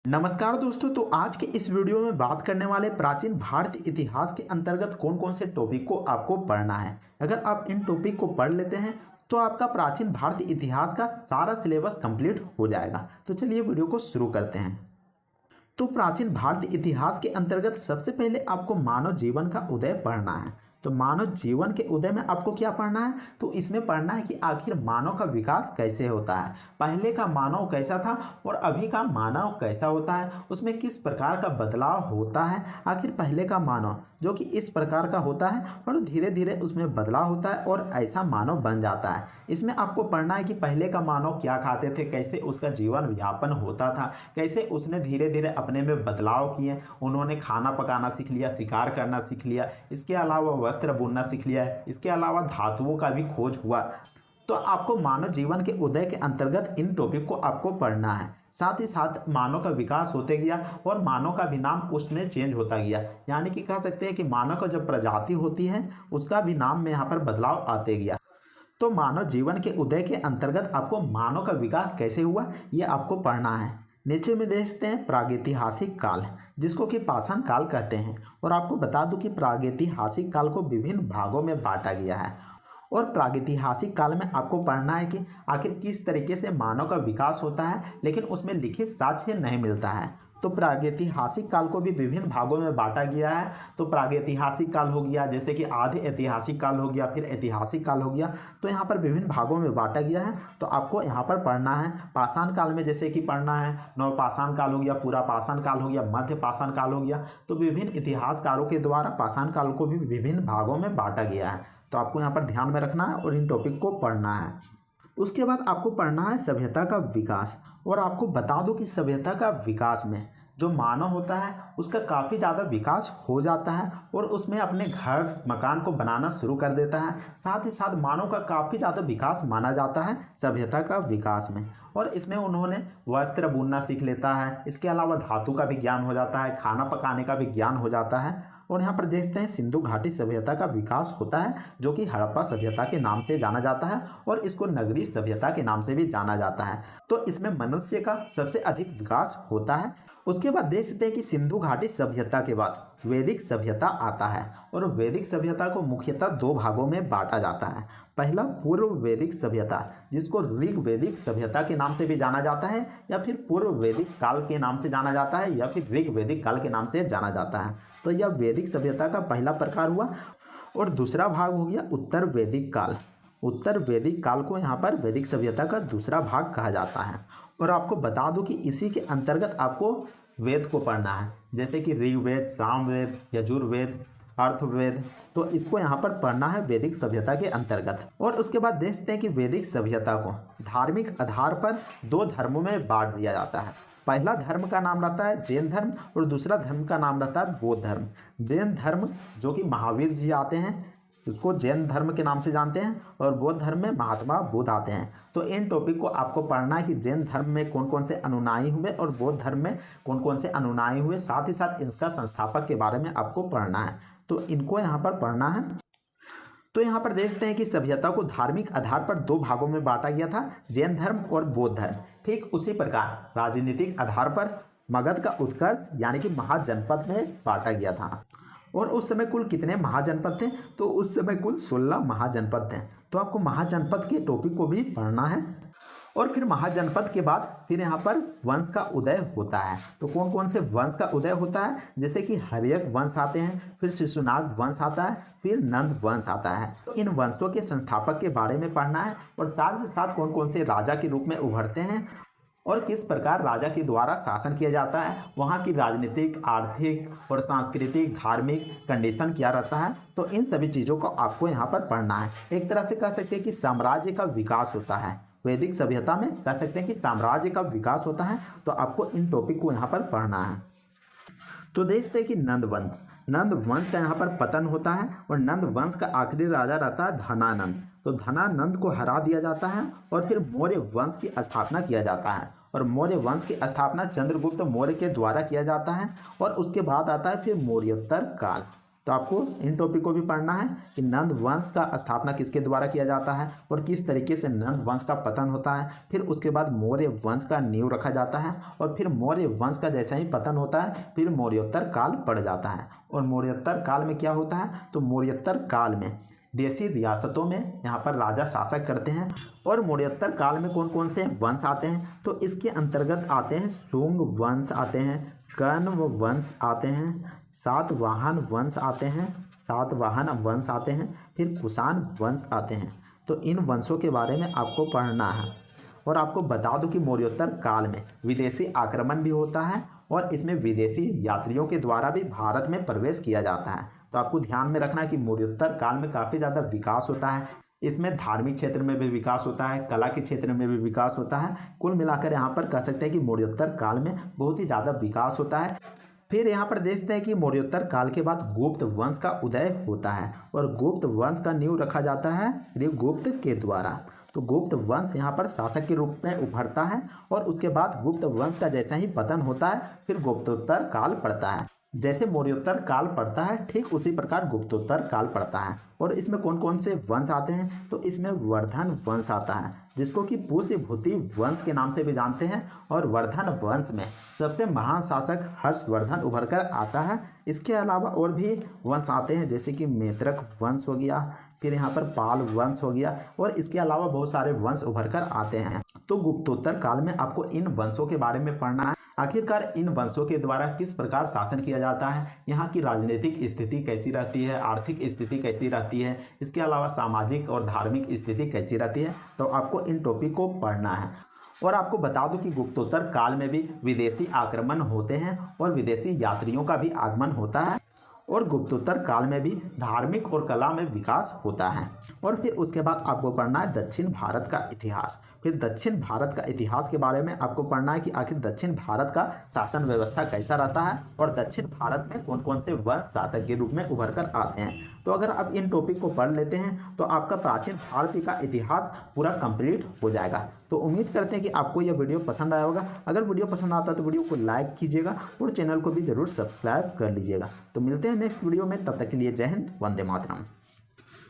नमस्कार दोस्तों। तो आज के इस वीडियो में बात करने वाले प्राचीन भारतीय इतिहास के अंतर्गत कौन कौन से टॉपिक को आपको पढ़ना है। अगर आप इन टॉपिक को पढ़ लेते हैं तो आपका प्राचीन भारतीय इतिहास का सारा सिलेबस कंप्लीट हो जाएगा। तो चलिए वीडियो को शुरू करते हैं। तो प्राचीन भारतीय इतिहास के अंतर्गत सबसे पहले आपको मानव जीवन का उदय पढ़ना है। तो मानव जीवन के उदय में आपको क्या पढ़ना है, तो इसमें पढ़ना है कि आखिर मानव का विकास कैसे होता है, पहले का मानव कैसा था और अभी का मानव कैसा होता है, उसमें किस प्रकार का बदलाव होता है। आखिर पहले का मानव जो कि इस प्रकार का होता है और धीरे धीरे उसमें बदलाव होता है और ऐसा मानव बन जाता है। इसमें आपको पढ़ना है कि पहले का मानव क्या खाते थे, कैसे उसका जीवन यापन होता था, कैसे उसने धीरे धीरे अपने में बदलाव किए। उन्होंने खाना पकाना सीख लिया, शिकार करना सीख लिया, इसके अलावा वस्त्र बुनना सीख लिया है, इसके अलावा धातुओं का भी खोज हुआ। तो आपको मानव जीवन के उदय के अंतर्गत इन टॉपिक को आपको पढ़ना है। साथ ही साथ मानव का विकास होते गया और मानव का भी नाम उसमें चेंज होता गया, यानी कि कह सकते हैं कि मानव का जब प्रजाति होती है उसका भी नाम में यहाँ पर बदलाव आते गया। तो मानव जीवन के उदय के अंतर्गत आपको मानव का विकास कैसे हुआ ये आपको पढ़ना है। नीचे में देखते हैं प्रागैतिहासिक काल, जिसको कि पाषाण काल कहते हैं। और आपको बता दूं कि प्रागैतिहासिक काल को विभिन्न भागों में बांटा गया है। और प्रागैतिहासिक काल में आपको पढ़ना है कि आखिर किस तरीके से मानव का विकास होता है, लेकिन उसमें लिखित साक्ष्य नहीं मिलता है। तो प्रागैतिहासिक काल को भी विभिन्न भागों में बांटा गया है। तो प्रागैतिहासिक काल हो गया, जैसे कि आधे ऐतिहासिक काल हो गया, फिर ऐतिहासिक काल हो गया। तो यहाँ पर विभिन्न भागों में बांटा गया है। तो आपको यहाँ पर पढ़ना है पाषाण काल में, जैसे कि पढ़ना है नवपाषाण काल हो गया, पूरा पाषाण काल हो गया, मध्य पाषाण काल हो गया। तो विभिन्न इतिहासकारों के द्वारा पाषाण काल को भी विभिन्न भागों में बांटा गया है। तो आपको यहाँ पर ध्यान में रखना है और इन टॉपिक को पढ़ना है। उसके बाद आपको पढ़ना है सभ्यता का विकास। और आपको बता दूं कि सभ्यता का विकास में जो मानव होता है उसका काफ़ी ज़्यादा विकास हो जाता है और उसमें अपने घर मकान को बनाना शुरू कर देता है। साथ ही साथ मानव का काफ़ी ज़्यादा विकास माना जाता है सभ्यता का विकास में। और इसमें उन्होंने वस्त्र बुनना सीख लेता है, इसके अलावा धातु का भी ज्ञान हो जाता है, खाना पकाने का भी ज्ञान हो जाता है। और यहाँ पर देखते हैं सिंधु घाटी सभ्यता का विकास होता है, जो कि हड़प्पा सभ्यता के नाम से जाना जाता है और इसको नगरी सभ्यता के नाम से भी जाना जाता है। तो इसमें मनुष्य का सबसे अधिक विकास होता है। उसके बाद देख सकते हैं कि सिंधु घाटी सभ्यता के बाद वैदिक सभ्यता आता है। और वैदिक सभ्यता को मुख्यतः दो भागों में बांटा जाता है। पहला पूर्व वैदिक सभ्यता, जिसको ऋग वैदिक सभ्यता के नाम से भी जाना जाता है, या फिर पूर्व वैदिक काल के नाम से जाना जाता है, या फिर ऋग वैदिक काल के नाम से जाना जाता है। तो यह वैदिक सभ्यता का पहला प्रकार हुआ। और दूसरा भाग हो गया उत्तर वैदिक काल। उत्तर वैदिक काल को यहाँ पर वैदिक सभ्यता का दूसरा भाग कहा जाता है। और आपको बता दूं कि इसी के अंतर्गत आपको वेद को पढ़ना है, जैसे कि ऋग्वेद, सामवेद, यजुर्वेद, अर्थवेद। तो इसको यहाँ पर पढ़ना है वैदिक सभ्यता के अंतर्गत। और उसके बाद देखते हैं कि वैदिक सभ्यता को धार्मिक आधार पर दो धर्मों में बांट दिया जाता है। पहला धर्म का नाम रहता है जैन धर्म और दूसरा धर्म का नाम रहता है बौद्ध धर्म। जैन धर्म जो कि महावीर जी आते हैं उसको जैन धर्म के नाम से जानते हैं, और बौद्ध धर्म में महात्मा बुद्ध आते हैं। तो इन टॉपिक को आपको पढ़ना है कि जैन धर्म में कौन कौन से अनुयायी हुए और बौद्ध धर्म में कौन कौन से अनुयायी हुए। साथ ही साथ इसका संस्थापक के बारे में आपको पढ़ना है। तो इनको यहाँ पर पढ़ना है। तो यहाँ पर देखते हैं कि सभ्यता को धार्मिक आधार पर दो भागों में बांटा गया था, जैन धर्म और बौद्ध धर्म। ठीक उसी प्रकार राजनीतिक आधार पर मगध का उत्कर्ष यानी कि महाजनपद में बांटा गया था। और उस समय कुल कितने महाजनपद थे, तो उस समय कुल 16 महाजनपद थे। तो आपको महाजनपद के टॉपिक को भी पढ़ना है। और फिर महाजनपद के बाद फिर यहाँ पर वंश का उदय होता है। तो कौन कौन से वंश का उदय होता है, जैसे कि हर्यक वंश आते हैं, फिर शिशुनाग वंश आता है, फिर नंद वंश आता है। तो इन वंशों के संस्थापक के बारे में पढ़ना है और साथ ही साथ कौन कौन से राजा के रूप में उभरते हैं और किस प्रकार राजा के द्वारा शासन किया जाता है, वहाँ की राजनीतिक, आर्थिक और सांस्कृतिक धार्मिक कंडीशन क्या रहता है। तो इन सभी चीज़ों को आपको यहाँ पर पढ़ना है। एक तरह से कह सकते हैं कि साम्राज्य का विकास होता है वैदिक सभ्यता में, कह सकते हैं कि साम्राज्य का विकास होता है। तो आपको इन टॉपिक को यहाँ पर पढ़ना है। तो देखते हैं कि नंद वंश का यहाँ पर पतन होता है और नंद वंश का आखिरी राजा रहता है धनानंद। तो धनानंद को हरा दिया जाता है और फिर मौर्य वंश की स्थापना किया जाता है। और मौर्य वंश की स्थापना चंद्रगुप्त मौर्य के द्वारा किया जाता है। और उसके बाद आता है फिर मौर्योत्तर काल। तो तो आपको इन टॉपिक को भी पढ़ना है कि नंद वंश का स्थापना किसके द्वारा किया जाता है और किस तरीके से नंद वंश का पतन होता है। फिर उसके बाद मौर्य वंश का नींव रखा जाता है और फिर मौर्य वंश का जैसा ही पतन होता है फिर मौर्योत्तर काल पड़ जाता है। और मौर्योत्तर काल में क्या होता है, तो मौर्योत्तर काल में देशी रियासतों में यहाँ पर राजा शासक करते हैं। और मौर्योत्तर काल में कौन कौन से वंश आते हैं, तो इसके अंतर्गत आते हैं शुंग वंश आते हैं, कण्व वंश आते हैं, सातवाहन वंश आते हैं, फिर कुषाण वंश आते हैं। तो इन वंशों के बारे में आपको पढ़ना है। और आपको बता दूं कि मौर्योत्तर काल में विदेशी आक्रमण भी होता है और इसमें विदेशी यात्रियों के द्वारा भी भारत में प्रवेश किया जाता है। तो आपको ध्यान में रखना है कि मौर्योत्तर काल में काफ़ी ज़्यादा विकास होता है। इसमें धार्मिक क्षेत्र में भी विकास होता है, कला के क्षेत्र में भी विकास होता है। कुल मिलाकर यहाँ पर कह सकते हैं कि मौर्योत्तर काल में बहुत ही ज़्यादा विकास होता है। फिर यहाँ पर देखते हैं कि मौर्योत्तर काल के बाद गुप्त वंश का उदय होता है और गुप्त वंश का नींव रखा जाता है श्री गुप्त के द्वारा। तो गुप्त वंश यहाँ पर शासक के रूप में उभरता है और उसके बाद गुप्त वंश का जैसा ही पतन होता है फिर गुप्तोत्तर काल पड़ता है। जैसे मौर्योत्तर काल पड़ता है ठीक उसी प्रकार गुप्तोत्तर काल पड़ता है। और इसमें कौन कौन से वंश आते हैं, तो इसमें वर्धन वंश आता है जिसको कि पुष्यभूति वंश के नाम से भी जानते हैं। और वर्धन वंश में सबसे महान शासक हर्षवर्धन उभर कर आता है। इसके अलावा और भी वंश आते हैं जैसे कि मैत्रक वंश हो गया, फिर यहाँ पर पाल वंश हो गया और इसके अलावा बहुत सारे वंश उभर कर आते हैं। तो गुप्तोत्तर काल में आपको इन वंशों के बारे में पढ़ना है। आखिरकार इन वंशों के द्वारा किस प्रकार शासन किया जाता है, यहाँ की राजनीतिक स्थिति कैसी रहती है, आर्थिक स्थिति कैसी रहती है, इसके अलावा सामाजिक और धार्मिक स्थिति कैसी रहती है। तो आपको इन टॉपिक को पढ़ना है। और आपको बता दूं कि गुप्तोत्तर काल में भी विदेशी आक्रमण होते हैं और विदेशी यात्रियों का भी आगमन होता है। और गुप्तोत्तर काल में भी धार्मिक और कला में विकास होता है। और फिर उसके बाद आपको पढ़ना है दक्षिण भारत का इतिहास। फिर दक्षिण भारत का इतिहास के बारे में आपको पढ़ना है कि आखिर दक्षिण भारत का शासन व्यवस्था कैसा रहता है और दक्षिण भारत में कौन कौन से वंश शासक के रूप में उभर कर आते हैं। तो अगर आप इन टॉपिक को पढ़ लेते हैं तो आपका प्राचीन भारत का इतिहास पूरा कंप्लीट हो जाएगा। तो उम्मीद करते हैं कि आपको यह वीडियो पसंद आया होगा। अगर वीडियो पसंद आता है तो वीडियो को लाइक कीजिएगा और चैनल को भी जरूर सब्सक्राइब कर लीजिएगा। तो मिलते हैं नेक्स्ट वीडियो में, तब तक के लिए जय हिंद, वंदे मातरम।